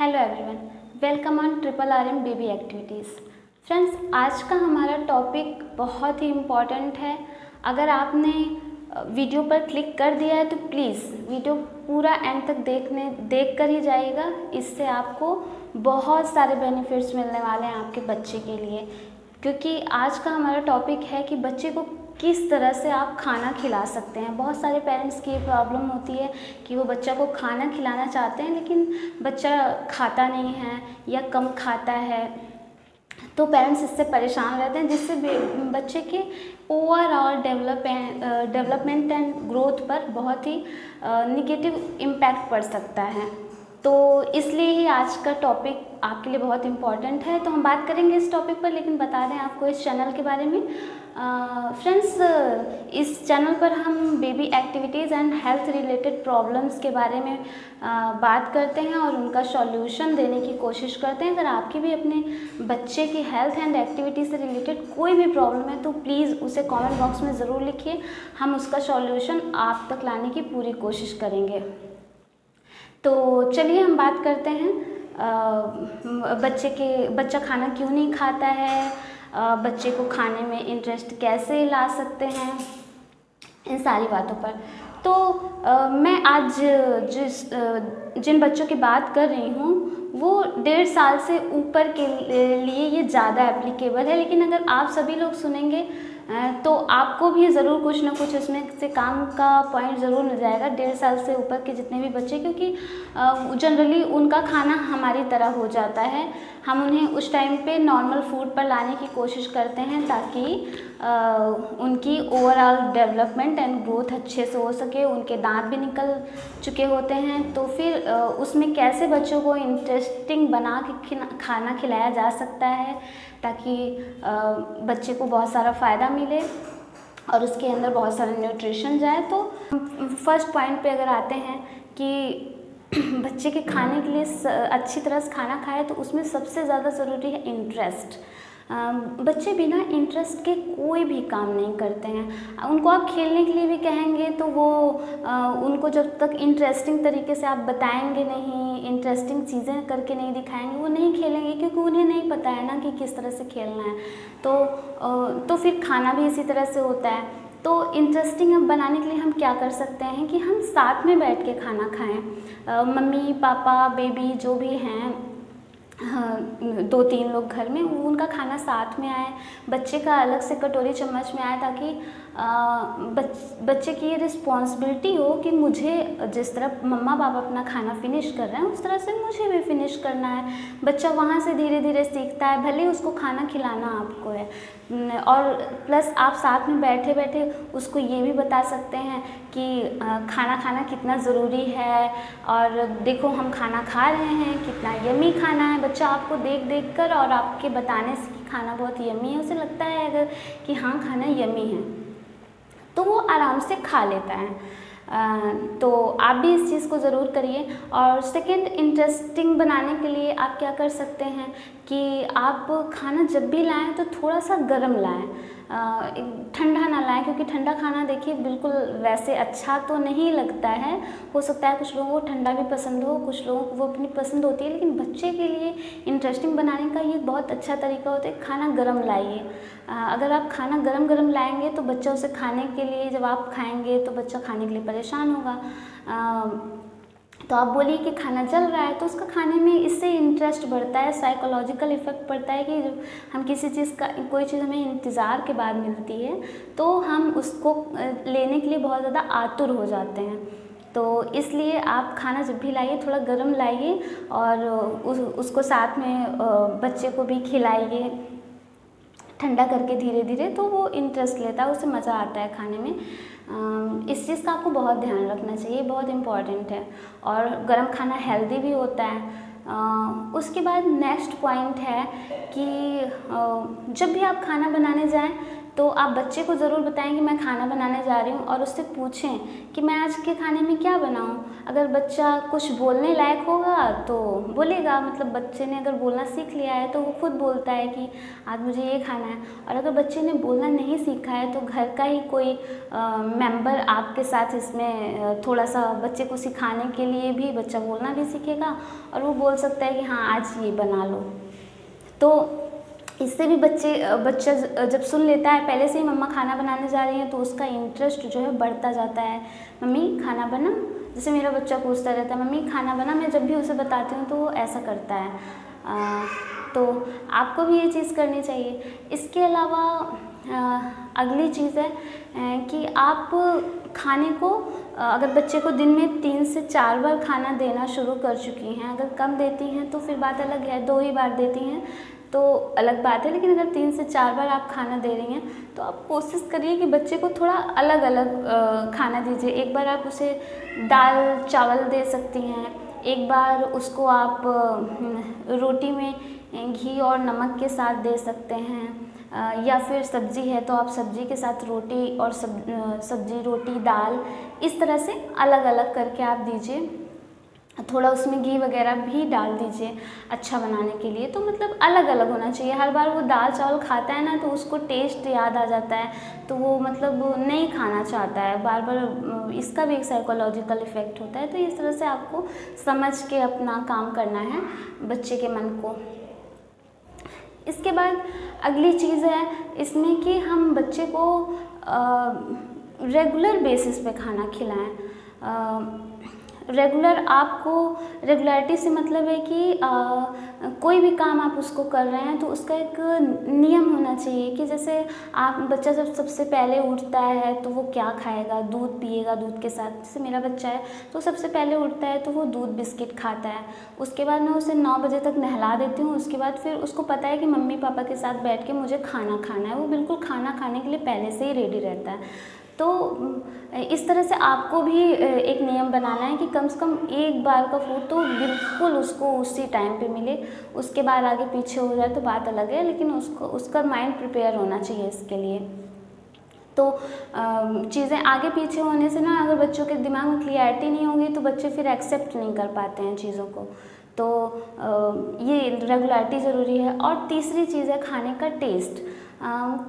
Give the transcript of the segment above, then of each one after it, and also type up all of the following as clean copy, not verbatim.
Hello everyone, welcome on triple R M baby activities. Friends, आज का हमारा topic बहुत ही इम्पॉर्टेंट है। अगर आपने वीडियो पर क्लिक कर दिया है तो प्लीज़ वीडियो पूरा एंड तक देख कर ही जाइएगा। इससे आपको बहुत सारे बेनिफिट्स मिलने वाले हैं आपके बच्चे के लिए, क्योंकि आज का हमारा टॉपिक है कि बच्चे को किस तरह से आप खाना खिला सकते हैं। बहुत सारे पेरेंट्स की ये प्रॉब्लम होती है कि वो बच्चा को खाना खिलाना चाहते हैं लेकिन बच्चा खाता नहीं है या कम खाता है, तो पेरेंट्स इससे परेशान रहते हैं, जिससे बच्चे के ओवरऑल डेवलपमेंट एंड ग्रोथ पर बहुत ही निगेटिव इम्पैक्ट पड़ सकता है। तो इसलिए ही आज का टॉपिक आपके लिए बहुत इम्पॉर्टेंट है। तो हम बात करेंगे इस टॉपिक पर, लेकिन बता दें आपको इस चैनल के बारे में। फ्रेंड्स, इस चैनल पर हम baby activities and health related problems के बारे में बात करते हैं और उनका सॉल्यूशन देने की कोशिश करते हैं। अगर आपकी भी अपने बच्चे की हेल्थ एंड एक्टिविटी से रिलेटेड कोई भी प्रॉब्लम है तो प्लीज़ उसे कमेंट बॉक्स में ज़रूर लिखिए, हम उसका सॉल्यूशन आप तक लाने की पूरी कोशिश करेंगे। तो चलिए हम बात करते हैं बच्चा खाना क्यों नहीं खाता है, बच्चे को खाने में इंटरेस्ट कैसे ला सकते हैं, इन सारी बातों पर। तो मैं आज जिन बच्चों की बात कर रही हूँ वो 1.5 साल से ऊपर के लिए ये ज़्यादा एप्लीकेबल है, लेकिन अगर आप सभी लोग सुनेंगे तो आपको भी ज़रूर कुछ ना कुछ इसमें से काम का पॉइंट ज़रूर मिल जाएगा। 1.5 साल से ऊपर के जितने भी बच्चे, क्योंकि जनरली उनका खाना हमारी तरह हो जाता है। हम उन्हें उस टाइम पे नॉर्मल फूड पर लाने की कोशिश करते हैं ताकि उनकी ओवरऑल डेवलपमेंट एंड ग्रोथ अच्छे से हो सके। उनके दांत भी निकल चुके होते हैं, तो फिर उसमें कैसे बच्चों को इंटरेस्टिंग बना के खाना खिलाया जा सकता है ताकि बच्चे को बहुत सारा फ़ायदा मिले और उसके अंदर बहुत सारा न्यूट्रिशन जाए। तो फर्स्ट पॉइंट पे अगर आते हैं कि बच्चे के खाने के लिए अच्छी तरह से खाना खाए, तो उसमें सबसे ज़्यादा ज़रूरी है इंटरेस्ट। बच्चे बिना इंटरेस्ट के कोई भी काम नहीं करते हैं। उनको आप खेलने के लिए भी कहेंगे तो वो उनको जब तक इंटरेस्टिंग तरीके से आप बताएंगे नहीं, इंटरेस्टिंग चीज़ें करके नहीं दिखाएंगे, वो नहीं खेलेंगे, क्योंकि उन्हें नहीं पता है ना कि किस तरह से खेलना है। तो फिर खाना भी इसी तरह से होता है। तो इंटरेस्टिंग अब बनाने के लिए हम क्या कर सकते हैं कि हम साथ में बैठ के खाना खाएं। मम्मी पापा बेबी जो भी हैं, 2-3 लोग घर में, उनका खाना साथ में आए, बच्चे का अलग से कटोरी चम्मच में आए, ताकि बच्चे की ये रिस्पॉन्सिबिलिटी हो कि मुझे जिस तरह मम्मा पापा अपना खाना फिनिश कर रहे हैं उस तरह से मुझे भी फिनिश करना है। बच्चा वहाँ से धीरे धीरे सीखता है, भले ही उसको खाना खिलाना आपको है। और प्लस आप साथ में बैठे बैठे उसको ये भी बता सकते हैं कि खाना खाना कितना ज़रूरी है, और देखो हम खाना खा रहे हैं, कितना यमी खाना है। बच्चा आपको देख देख कर और आपके बताने से कि खाना बहुत यमी है, उसे लगता है अगर कि हाँ खाना यमी है तो वो आराम से खा लेता है। तो आप भी इस चीज़ को ज़रूर करिए। और सेकंड, इंटरेस्टिंग बनाने के लिए आप क्या कर सकते हैं कि आप खाना जब भी लाएं तो थोड़ा सा गर्म लाएं, ठंडा ना लाएं, क्योंकि ठंडा खाना देखिए बिल्कुल वैसे अच्छा तो नहीं लगता है। हो सकता है कुछ लोगों को ठंडा भी पसंद हो, कुछ लोगों को वो अपनी पसंद होती है, लेकिन बच्चे के लिए इंटरेस्टिंग बनाने का ये बहुत अच्छा तरीका होता है, खाना गर्म लाइए। अगर आप खाना गरम गरम लाएंगे तो बच्चा उसे खाने के लिए, जब आप खाएंगे तो बच्चा खाने के लिए परेशान होगा। तो आप बोलिए कि खाना जल रहा है, तो उसका खाने में इससे इंटरेस्ट बढ़ता है, साइकोलॉजिकल इफ़ेक्ट पड़ता है कि जब हम किसी चीज़ का, कोई चीज़ हमें इंतज़ार के बाद मिलती है तो हम उसको लेने के लिए बहुत ज़्यादा आतुर हो जाते हैं। तो इसलिए आप खाना जब भी लाइए थोड़ा गर्म लाइए और उसको साथ में बच्चे को भी खिलाइए ठंडा करके धीरे धीरे, तो वो इंटरेस्ट लेता है, उसे मज़ा आता है खाने में। इस चीज़ का आपको बहुत ध्यान रखना चाहिए, बहुत इम्पॉर्टेंट है। और गर्म खाना हेल्दी भी होता है। उसके बाद नेक्स्ट पॉइंट है कि जब भी आप खाना बनाने जाएं तो आप बच्चे को ज़रूर बताएं कि मैं खाना बनाने जा रही हूँ, और उससे पूछें कि मैं आज के खाने में क्या बनाऊँ। अगर बच्चा कुछ बोलने लायक होगा तो बोलेगा, मतलब बच्चे ने अगर बोलना सीख लिया है तो वो खुद बोलता है कि आज मुझे ये खाना है। और अगर बच्चे ने बोलना नहीं सीखा है तो घर का ही कोई मेंबर आपके साथ इसमें थोड़ा सा बच्चे को सिखाने के लिए भी बच्चा बोलना भी सीखेगा, और वो बोल सकता है कि हाँ आज ये बना लो। तो इससे भी बच्चा जब सुन लेता है पहले से ही मम्मा खाना बनाने जा रही हैं, तो उसका इंटरेस्ट जो है बढ़ता जाता है। मम्मी खाना बना, जैसे मेरा बच्चा पूछता रहता है मम्मी खाना बना, मैं जब भी उसे बताती हूँ तो वो ऐसा करता है। तो आपको भी ये चीज़ करनी चाहिए। इसके अलावा अगली चीज़ है कि आप खाने को अगर बच्चे को दिन में 3 से 4 बार खाना देना शुरू कर चुकी हैं, अगर कम देती हैं तो फिर बात अलग है, 2 ही बार देती हैं तो अलग बात है, लेकिन अगर 3 से 4 बार आप खाना दे रही हैं तो आप कोशिश करिए कि बच्चे को थोड़ा अलग अलग खाना दीजिए। एक बार आप उसे दाल चावल दे सकती हैं, एक बार उसको आप रोटी में घी और नमक के साथ दे सकते हैं, या फिर सब्ज़ी है तो आप सब्ज़ी के साथ रोटी और सब्ज़ी रोटी दाल, इस तरह से अलग अलग करके आप दीजिए। थोड़ा उसमें घी वगैरह भी डाल दीजिए अच्छा बनाने के लिए। तो मतलब अलग अलग होना चाहिए। हर बार वो दाल चावल खाता है ना तो उसको टेस्ट याद आ जाता है, तो वो मतलब नहीं खाना चाहता है बार बार। इसका भी एक साइकोलॉजिकल इफ़ेक्ट होता है। तो इस तरह से आपको समझ के अपना काम करना है बच्चे के मन को। इसके बाद अगली चीज़ है इसमें कि हम बच्चे को रेगुलर बेसिस पे खाना खिलाएं। रेगुलर, आपको रेगुलरिटी से मतलब है कि कोई भी काम आप उसको कर रहे हैं तो उसका एक नियम होना चाहिए कि जैसे आप बच्चा जब सबसे पहले उठता है तो वो क्या खाएगा, दूध पिएगा, दूध के साथ, जैसे मेरा बच्चा है तो सबसे पहले उठता है तो वो दूध बिस्किट खाता है। उसके बाद मैं उसे 9 बजे तक नहला देती हूँ। उसके बाद फिर उसको पता है कि मम्मी पापा के साथ बैठ के मुझे खाना खाना है, वो बिल्कुल खाना खाने के लिए पहले से ही रेडी रहता है। तो इस तरह से आपको भी एक नियम बनाना है कि कम से कम एक बार का फूड तो बिल्कुल उसको उसी टाइम पे मिले। उसके बाद आगे पीछे हो जाए तो बात अलग है, लेकिन उसका माइंड प्रिपेयर होना चाहिए इसके लिए। तो चीज़ें आगे पीछे होने से ना, अगर बच्चों के दिमाग में क्लियरिटी नहीं होगी तो बच्चे फिर एक्सेप्ट नहीं कर पाते हैं चीज़ों को। तो ये रेगुलरिटी ज़रूरी है। और तीसरी चीज़ है खाने का टेस्ट।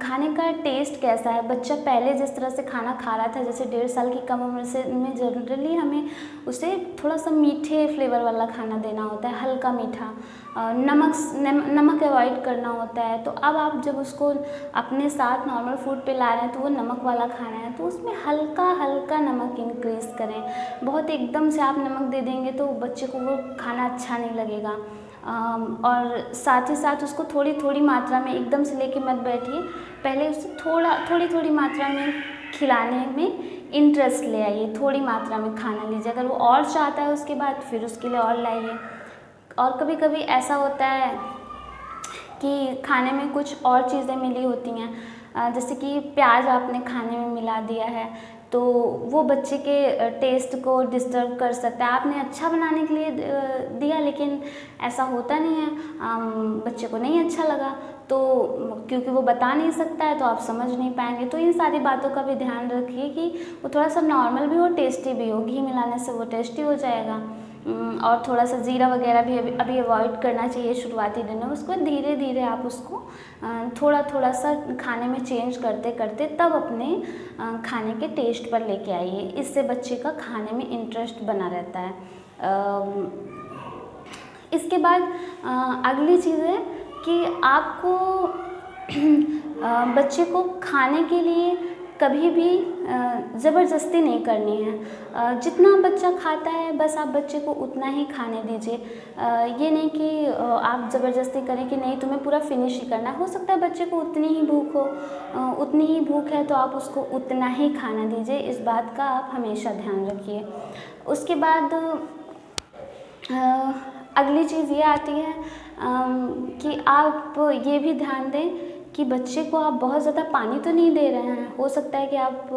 खाने का टेस्ट कैसा है। बच्चा पहले जिस तरह से खाना खा रहा था, जैसे 1.5 साल की कम उम्र से में जनरली हमें उसे थोड़ा सा मीठे फ्लेवर वाला खाना देना होता है, हल्का मीठा। नमक अवॉइड करना होता है। तो अब आप जब उसको अपने साथ नॉर्मल फूड पे ला रहे हैं तो वो नमक वाला खाना है तो उसमें हल्का हल्का नमक इंक्रीज़ करें। बहुत एकदम से आप नमक दे देंगे तो बच्चे को वो खाना अच्छा नहीं लगेगा। और साथ ही साथ उसको थोड़ी थोड़ी मात्रा में, एकदम से लेके मत बैठिए, पहले उसे थोड़ी थोड़ी मात्रा में खिलाने में इंटरेस्ट ले आइए। थोड़ी मात्रा में खाना लीजिए, अगर वो और चाहता है उसके बाद फिर उसके लिए और लाइए। और कभी कभी ऐसा होता है कि खाने में कुछ और चीज़ें मिली होती हैं, जैसे कि प्याज आपने खाने में मिला दिया है तो वो बच्चे के टेस्ट को डिस्टर्ब कर सकता है। आपने अच्छा बनाने के लिए दिया लेकिन ऐसा होता नहीं है, बच्चे को नहीं अच्छा लगा, तो क्योंकि वो बता नहीं सकता है तो आप समझ नहीं पाएंगे। तो इन सारी बातों का भी ध्यान रखिए कि वो थोड़ा सा नॉर्मल भी हो, टेस्टी भी हो। घी मिलाने से वो टेस्टी हो जाएगा। और थोड़ा सा जीरा वगैरह भी अभी अवॉइड करना चाहिए शुरुआती दिनों में। उसको धीरे धीरे आप उसको थोड़ा थोड़ा सा खाने में चेंज करते करते तब अपने खाने के टेस्ट पर लेके आइए। इससे बच्चे का खाने में इंटरेस्ट बना रहता है। इसके बाद अगली चीज़ है कि आपको बच्चे को खाने के लिए कभी भी ज़बरदस्ती नहीं करनी है। जितना बच्चा खाता है बस आप बच्चे को उतना ही खाने दीजिए। ये नहीं कि आप ज़बरदस्ती करें कि नहीं तुम्हें पूरा फिनिश ही करना। हो सकता है बच्चे को उतनी ही भूख हो, उतनी ही भूख है तो आप उसको उतना ही खाना दीजिए। इस बात का आप हमेशा ध्यान रखिए। उसके बाद अगली चीज़ ये आती है कि आप ये भी ध्यान दें कि बच्चे को आप बहुत ज़्यादा पानी तो नहीं दे रहे हैं। हो सकता है कि आप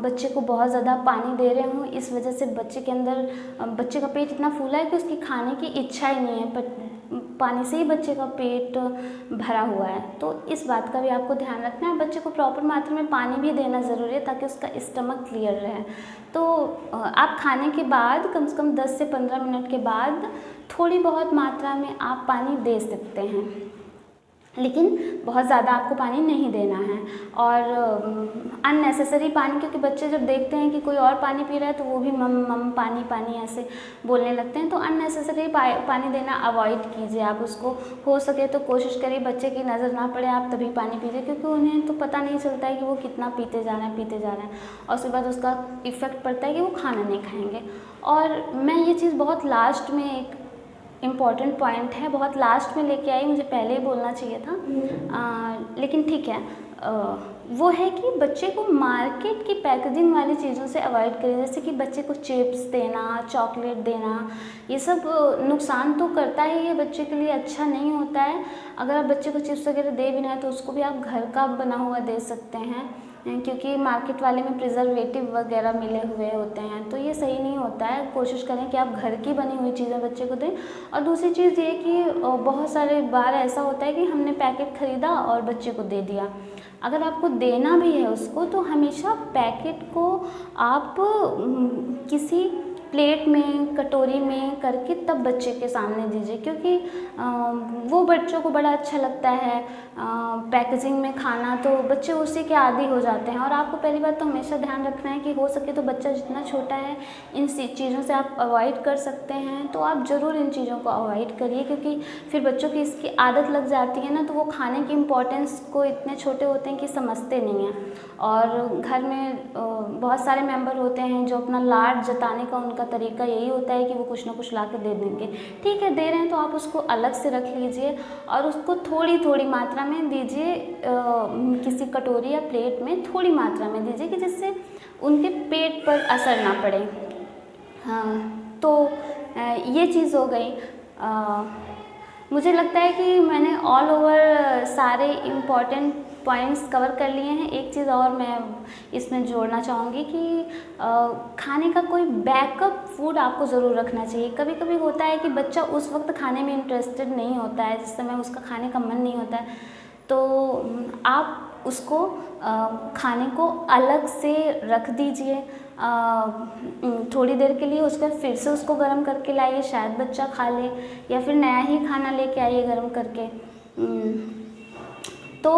बच्चे को बहुत ज़्यादा पानी दे रहे हों, इस वजह से बच्चे के अंदर बच्चे का पेट इतना फूला है कि उसकी खाने की इच्छा ही नहीं है। पानी से ही बच्चे का पेट भरा हुआ है। तो इस बात का भी आपको ध्यान रखना है। बच्चे को प्रॉपर मात्रा में पानी भी देना ज़रूरी है ताकि उसका स्टमक क्लियर रहे। तो आप खाने के बाद कम से कम 10 से 15 मिनट के बाद थोड़ी बहुत मात्रा में आप पानी दे सकते हैं, लेकिन बहुत ज़्यादा आपको पानी नहीं देना है। और अननेसेसरी पानी, क्योंकि बच्चे जब देखते हैं कि कोई और पानी पी रहा है तो वो भी मम मम पानी पानी ऐसे बोलने लगते हैं। तो अननेसेसरी पानी देना अवॉइड कीजिए। आप उसको हो सके तो कोशिश करिए बच्चे की नज़र ना पड़े आप तभी पानी पीजिए, क्योंकि उन्हें तो पता नहीं चलता है कि वो कितना पीते जा रहे हैं और उसके बाद उसका इफ़ेक्ट पड़ता है कि वो खाना नहीं खाएँगे। और मैं ये चीज़ बहुत लास्ट में, एक इम्पॉर्टेंट पॉइंट है, बहुत लास्ट में लेके आई, मुझे पहले ही बोलना चाहिए था, लेकिन ठीक है। वो है कि बच्चे को मार्केट की पैकेजिंग वाली चीज़ों से अवॉइड करें, जैसे कि बच्चे को चिप्स देना, चॉकलेट देना, ये सब नुकसान तो करता ही है, बच्चे के लिए अच्छा नहीं होता है। अगर आप बच्चे को चिप्स वगैरह दे भी ना है तो उसको भी आप घर का बना हुआ दे सकते हैं, क्योंकि मार्केट वाले में प्रिजर्वेटिव वगैरह मिले हुए होते हैं, तो ये सही नहीं होता है। कोशिश करें कि आप घर की बनी हुई चीज़ें बच्चे को दें। और दूसरी चीज़ ये कि बहुत सारे बार ऐसा होता है कि हमने पैकेट ख़रीदा और बच्चे को दे दिया। अगर आपको देना भी है उसको तो हमेशा पैकेट को आप किसी प्लेट में, कटोरी में करके तब बच्चे के सामने दीजिए, क्योंकि वो बच्चों को बड़ा अच्छा लगता है पैकेजिंग में खाना, तो बच्चे उसी के आदी हो जाते हैं। और आपको पहली बात तो हमेशा ध्यान रखना है कि हो सके तो बच्चा जितना छोटा है इन चीज़ों से आप अवॉइड कर सकते हैं, तो आप ज़रूर इन चीज़ों को अवॉइड करिए, क्योंकि फिर बच्चों की इसकी आदत लग जाती है ना, तो वो खाने की इम्पोर्टेंस को इतने छोटे होते हैं कि समझते नहीं हैं। और घर में बहुत सारे मेंबर होते हैं जो अपना लाड जताने का उनका तरीका यही होता है कि वो कुछ ना कुछ ला के दे देंगे। ठीक है, दे रहे हैं तो आप उसको अलग से रख लीजिए और उसको थोड़ी थोड़ी मात्रा में दीजिए, किसी कटोरी या प्लेट में थोड़ी मात्रा में दीजिए कि जिससे उनके पेट पर असर ना पड़े। हाँ, तो ये चीज़ हो गई। मुझे लगता है कि मैंने ऑल ओवर सारे इम्पॉर्टेंट पॉइंट्स कवर कर लिए हैं। एक चीज़ और मैं इसमें जोड़ना चाहूँगी कि खाने का कोई बैकअप फूड आपको ज़रूर रखना चाहिए। कभी कभी होता है कि बच्चा उस वक्त खाने में इंटरेस्टेड नहीं होता है, जिस समय उसका खाने का मन नहीं होता है, तो आप उसको खाने को अलग से रख दीजिए थोड़ी देर के लिए, उसके बाद फिर से उसको गर्म करके लाइए, शायद बच्चा खा ले, या फिर नया ही खाना लेके आइए गर्म करके। तो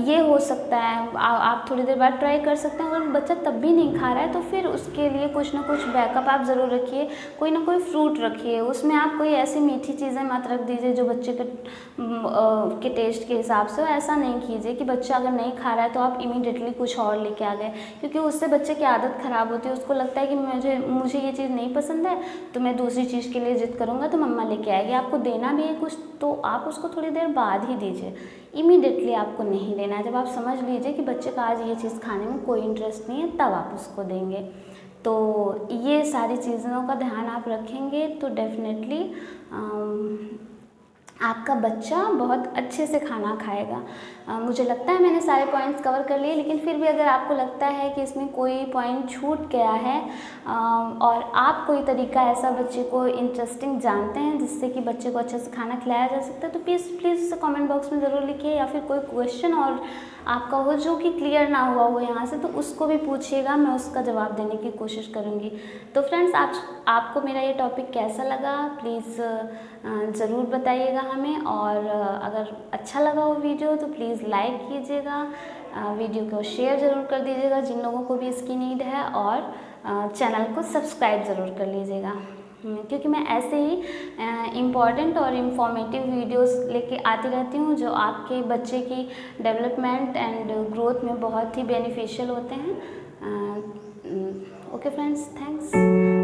ये हो सकता है, आप थोड़ी देर बाद ट्राई कर सकते हैं। अगर बच्चा तब भी नहीं खा रहा है तो फिर उसके लिए कुछ ना कुछ बैकअप आप ज़रूर रखिए, कोई ना कोई फ्रूट रखिए, उसमें आप कोई ऐसी मीठी चीज़ें मत रख दीजिए जो बच्चे के टेस्ट के हिसाब से हो। ऐसा नहीं कीजिए कि बच्चा अगर नहीं खा रहा है तो आप इमीडिएटली कुछ और लेके आ गए, क्योंकि उससे बच्चे की आदत ख़राब होती है। उसको लगता है कि मुझे ये चीज़ नहीं पसंद है तो मैं दूसरी चीज़ के लिए ज़िद करूँगा तो मम्मा लेके आएगी। आपको देना भी है कुछ तो आप उसको थोड़ी देर बाद ही दीजिए, इमीडिएटली आपको नहीं देना है। जब आप समझ लीजिए कि बच्चे का आज ये चीज़ खाने में कोई इंटरेस्ट नहीं है तब आप उसको देंगे। तो ये सारी चीज़ों का ध्यान आप रखेंगे तो डेफिनेटली आपका बच्चा बहुत अच्छे से खाना खाएगा। मुझे लगता है मैंने सारे पॉइंट्स कवर कर लिए, लेकिन फिर भी अगर आपको लगता है कि इसमें कोई पॉइंट छूट गया है और आप कोई तरीका ऐसा बच्चे को इंटरेस्टिंग जानते हैं जिससे कि बच्चे को अच्छे से खाना खिलाया जा सकता है तो प्लीज़ उसे कमेंट बॉक्स में ज़रूर लिखिए, या फिर कोई क्वेश्चन और आपका हो जो कि क्लियर ना हुआ हो यहाँ से तो उसको भी पूछिएगा, मैं उसका जवाब देने की कोशिश करूँगी। तो फ्रेंड्स, आपको मेरा ये टॉपिक कैसा लगा प्लीज़ ज़रूर बताइएगा हमें, और अगर अच्छा लगा वो वीडियो तो प्लीज़ लाइक कीजिएगा, वीडियो को शेयर ज़रूर कर दीजिएगा जिन लोगों को भी इसकी नीड है, और चैनल को सब्सक्राइब ज़रूर कर लीजिएगा, क्योंकि मैं ऐसे ही इम्पॉर्टेंट और इन्फॉर्मेटिव वीडियोस लेके आती रहती हूँ जो आपके बच्चे की डेवलपमेंट एंड ग्रोथ में बहुत ही बेनिफिशियल होते हैं। Okay friends, thanks.